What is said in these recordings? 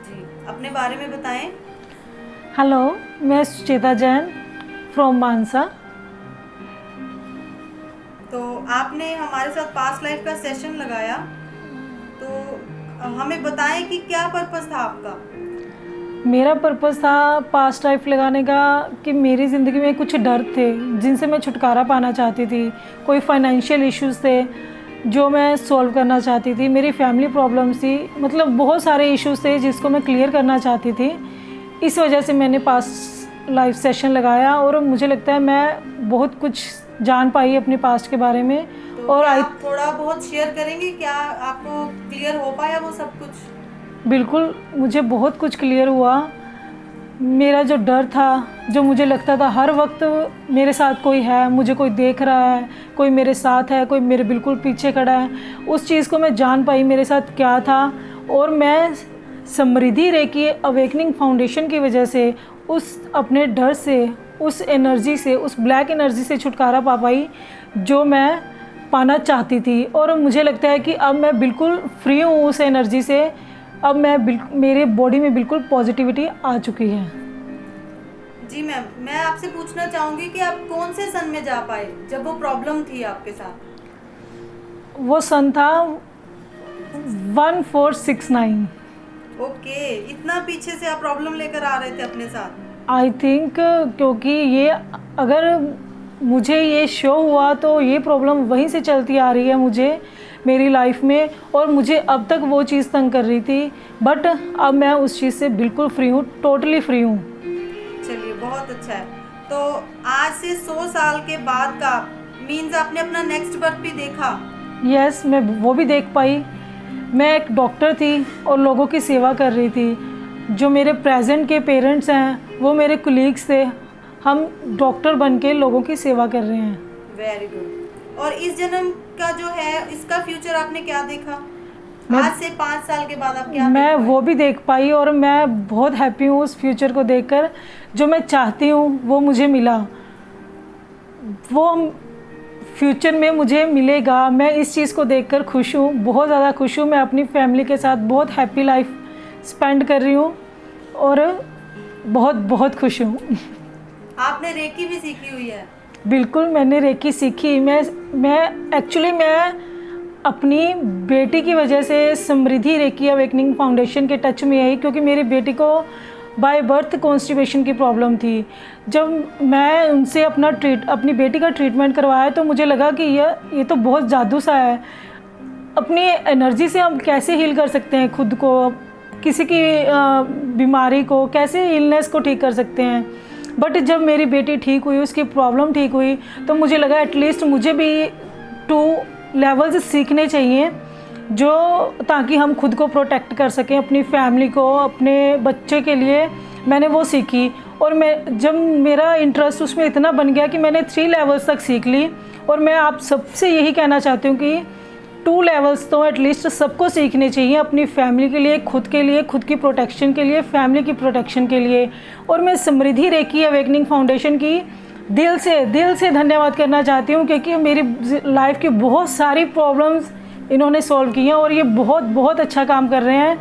जी, अपने बारे में बताएं। हेलो, मैं सुचेता जैन फ्रॉम मानसा। तो आपने हमारे साथ पास्ट लाइफ का सेशन लगाया, तो हमें बताएं कि क्या पर्पस था आपका। मेरा पर्पस था पास्ट लाइफ लगाने का कि मेरी ज़िंदगी में कुछ डर थे जिनसे मैं छुटकारा पाना चाहती थी। कोई फाइनेंशियल इश्यूज़ थे जो मैं सॉल्व करना चाहती थी। मेरी फैमिली प्रॉब्लम्स थी, मतलब बहुत सारे इश्यूज़ थे जिसको मैं क्लियर करना चाहती थी। इस वजह से मैंने पास्ट लाइफ सेशन लगाया और मुझे लगता है मैं बहुत कुछ जान पाई अपने पास्ट के बारे में। तो और आप थोड़ा बहुत शेयर करेंगे, क्या आपको क्लियर हो पाया वो सब कुछ? बिल्कुल, मुझे बहुत कुछ क्लियर हुआ। मेरा जो डर था, जो मुझे लगता था हर वक्त मेरे साथ कोई है, मुझे कोई देख रहा है, कोई मेरे साथ है, कोई मेरे बिल्कुल पीछे खड़ा है, उस चीज़ को मैं जान पाई मेरे साथ क्या था। और मैं समृद्धि रेकी अवेकनिंग फाउंडेशन की वजह से उस अपने डर से, उस एनर्जी से, उस ब्लैक एनर्जी से छुटकारा पा पाई जो मैं पाना चाहती थी। और मुझे लगता है कि अब मैं बिल्कुल फ्री हूँ उस एनर्जी से। अब मेरे बॉडी में बिल्कुल पॉजिटिविटी आ चुकी है। जी मैम, मैं आपसे पूछना चाहूँगी कि आप कौन से सन में जा पाए जब वो प्रॉब्लम थी आपके साथ? वो सन था 1469। ओके, इतना पीछे से आप प्रॉब्लम लेकर आ रहे थे अपने साथ? आई थिंक क्योंकि ये अगर मुझे ये शो हुआ तो ये प्रॉब्लम वहीं से चलती आ रही है मुझे मेरी लाइफ में, और मुझे अब तक वो चीज़ तंग कर रही थी। बट अब मैं उस चीज़ से बिल्कुल फ्री हूँ, टोटली फ्री हूँ। चलिए, बहुत अच्छा है। तो आज से 100 साल के बाद का मीन्स आपने अपना नेक्स्ट बर्थ भी देखा? यस, मैं वो भी देख पाई। मैं एक डॉक्टर थी और लोगों की सेवा कर रही थी। जो मेरे प्रेजेंट के पेरेंट्स हैं वो मेरे कुलीग्स थे। हम डॉक्टर बन के लोगों की सेवा कर रहे हैं। Very good. और इस जन्म का जो है, इसका फ्यूचर आपने क्या देखा? आज से 5 साल के बाद आप क्या मैं देख पाए? वो भी देख पाई और मैं बहुत हैप्पी हूँ उस फ्यूचर को देखकर। जो मैं चाहती हूँ वो मुझे मिला, वो फ्यूचर में मुझे मिलेगा। मैं इस चीज़ को देखकर खुश हूँ, बहुत ज़्यादा खुश हूँ। मैं अपनी फैमिली के साथ बहुत हैप्पी लाइफ स्पेंड कर रही हूँ और बहुत बहुत खुश हूँ। आपने रेकी भी सीखी हुई है? बिल्कुल, मैंने रेकी सीखी। मैं एक्चुअली मैं अपनी बेटी की वजह से समृद्धि रेकी अवेकनिंग फाउंडेशन के टच में आई, क्योंकि मेरी बेटी को बाय बर्थ कॉन्स्टिपेशन की प्रॉब्लम थी। जब मैं उनसे अपनी बेटी का ट्रीटमेंट करवाया तो मुझे लगा कि ये तो बहुत जादू सा है। अपनी एनर्जी से हम कैसे हील कर सकते हैं खुद को, किसी की बीमारी को, कैसे इलनेस को ठीक कर सकते हैं। बट जब मेरी बेटी ठीक हुई, उसकी प्रॉब्लम ठीक हुई, तो मुझे लगा एटलीस्ट मुझे भी 2 लेवल्स सीखने चाहिए, जो ताकि हम खुद को प्रोटेक्ट कर सकें, अपनी फैमिली को, अपने बच्चे के लिए। मैंने वो सीखी और जब मेरा इंटरेस्ट उसमें इतना बन गया कि मैंने 3 लेवल्स तक सीख ली। और मैं आप सबसे यही कहना चाहती हूँ कि 2 लेवल्स तो एटलीस्ट सबको सीखने चाहिए, अपनी फैमिली के लिए, खुद के लिए, खुद की प्रोटेक्शन के लिए, फैमिली की प्रोटेक्शन के लिए। और मैं समृद्धि रेकी अवेकनिंग फाउंडेशन की दिल से धन्यवाद करना चाहती हूँ, क्योंकि मेरी लाइफ की बहुत सारी प्रॉब्लम्स इन्होंने सॉल्व की हैं और ये बहुत बहुत अच्छा काम कर रहे हैं।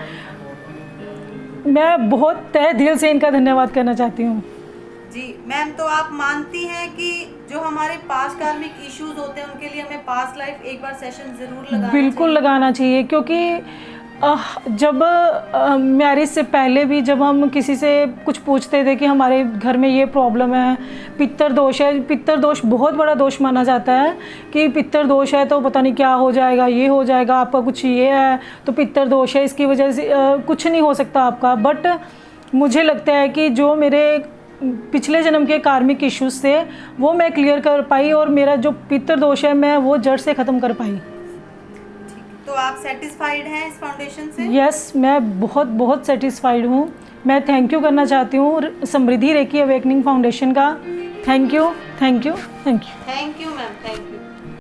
मैं बहुत तहे दिल से इनका धन्यवाद करना चाहती हूँ। जी मैम, तो आप मानती हैं कि जो हमारे पास्ट कार्मिक इश्यूज होते हैं उनके लिए हमें पास्ट लाइफ एक बार सेशन ज़रूर लगाना बिल्कुल चाहिए? लगाना चाहिए, क्योंकि जब मैरिज से पहले भी जब हम किसी से कुछ पूछते थे कि हमारे घर में ये प्रॉब्लम है, पित्तर दोष है। पित्तर दोष बहुत बड़ा दोष माना जाता है कि पित्तर दोष है तो पता नहीं क्या हो जाएगा, ये हो जाएगा, आपका कुछ ये है तो पित्तर दोष है, इसकी वजह से कुछ नहीं हो सकता आपका। बट मुझे लगता है कि जो मेरे पिछले जन्म के कार्मिक इश्यूज थे वो मैं क्लियर कर पाई और मेरा जो पित्तर दोष है मैं वो जड़ से ख़त्म कर पाई। तो आप सेटिस्फाइड हैं इस फाउंडेशन से? यस, मैं बहुत बहुत सेटिस्फाइड हूँ। मैं थैंक यू करना चाहती हूँ समृद्धि रेकी अवेकनिंग फाउंडेशन का। Thank you, thank you, thank you. Thank you ma'am, thank you.